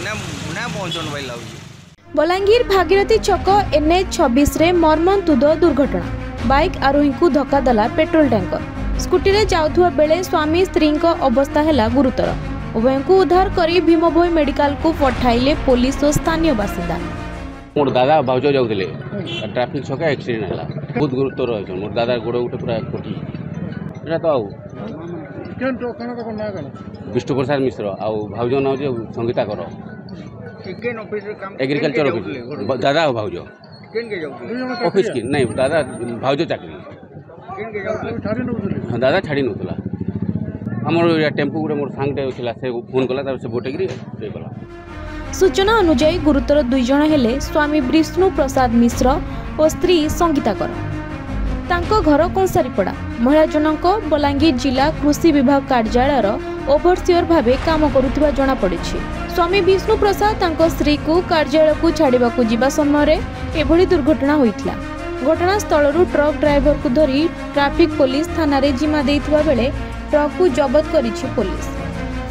ना पहुँचन भाई लगुच। बलांगीर भागीरथी छक NH26 रे मर्मन्तुद दुर्घटना। बाइक आरोही को धक्का देला पेट्रोल टैंकर। स्कूटी रे जाउथुवा बेले स्वामी स्त्री अवस्था है गुरुतर। उभय को उद्धार करी भीमभोई मेडिकल को पठाइले पुलिस और स्थानीय बासिंदा। मोर दादा भाउज जाऊे ट्राफिक छक एक्सीडेंट है बहुत गुरुतर अच्छे मोर दादा गोड़ गोटे पूरा कटी एटा तो विष्णु प्रसाद मिश्र आउ भाउज ना हो संगीता कर एग्रीकल्चर ऑफिस दादा और भाउज ऑफिस की नहीं दादा भाउज चाकरी दादा छाड़ी नौला आमर टेम्पो गोटे मोर सांगटे से फोन कला से बोटेक गला। सूचना अनुसार गुरुतर 2 जन हेले स्वामी विष्णु प्रसाद मिश्र और स्त्री संगीता कर। तांको घर कंसारीपड़ा। महिला जनक बलांगीर जिला कृषि विभाग कार्यालय ओभरसियर भावे काम करुवा जना पड़ी। स्वामी विष्णु प्रसाद तांको स्त्री को कार्यालय को छाड़ा जिबा समय एभली दुर्घटना होइथिला। घटनास्थल ट्रक ड्राइवर को धरी ट्रैफिक पुलिस थाना रे जिम्मा देइथिबा बेले ट्रक को जबत करिछि पुलिस।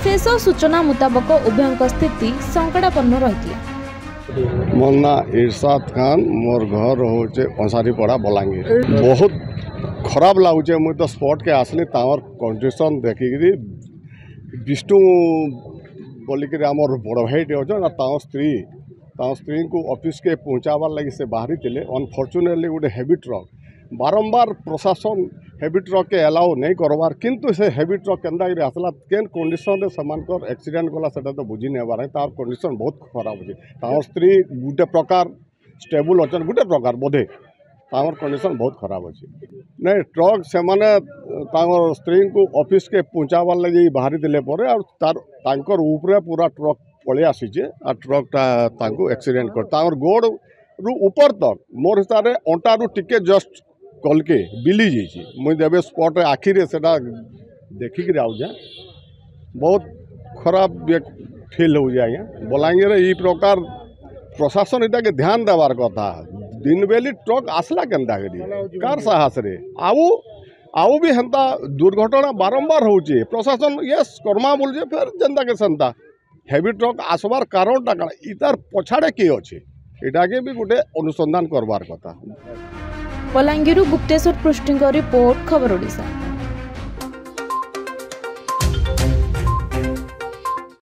शेष सूचना मुताबक उभय स्थिति संकटापन्न रही। मोर ना इरशाद खान मोर घर होचे कंसारीपड़ा बलांगीर। बहुत खराब लगुचे मुझे तो स्पॉट के आसली तावर कंडीशन देखिकी विष्णु बोलिक आमर बड़ भाईटे अच्छे स्त्री को ऑफिस के पहुँचाबार लगे से बाहरी थे। अनफर्चुनेटली गोटे हेवी ट्रक बारंबार प्रशासन हेवी ट्रक के अलाउ नहीं करवार किंतु से हेवी ट्रक केन्दा आसला केन कंडीशन रे समानकर एक्सीडेंट गला सेटा तो बुझी नहीं पारे। तार कंडीशन बहुत खराब होची। तार स्त्री गोटे प्रकार स्टेबल अच्छा गोटे प्रकार बोधे तार कंडीशन बहुत खराब अच्छी नहीं ट्रक से माने तार स्त्री को ऑफिस के पहुँचाबार लगे बाहरी थे तार ऊपर पूरा ट्रक पलि आसीचे आ ट्रकटा एक्सीडेंट कर गोड़ रु ऊपर तक मोर हिसाब से अंटा रु टिके जस्ट कलके बिली जाइए मुझे देवे स्पॉट आखिरे से देखिक आउे बहुत खराब फील हो जाए। बलांगीर ये प्रकार प्रशासन इटा के ध्यान देवार कथा दिन बेली ट्रक आसला केन्दा कार साहस रे आउ भी हेन्ता दुर्घटना बारंबार होचे प्रशासन यस कर्मा बोल फिर जेनता के सेन्ता हेवी ट्रक आसबार कारणटा काण इतार पछाड़े किए अच्छे इटाके भी गोटे अनुसंधान करवार कथा। बलांगीर गुप्तेश्वर पृष्ठ रिपोर्ट खबर ओडिशा।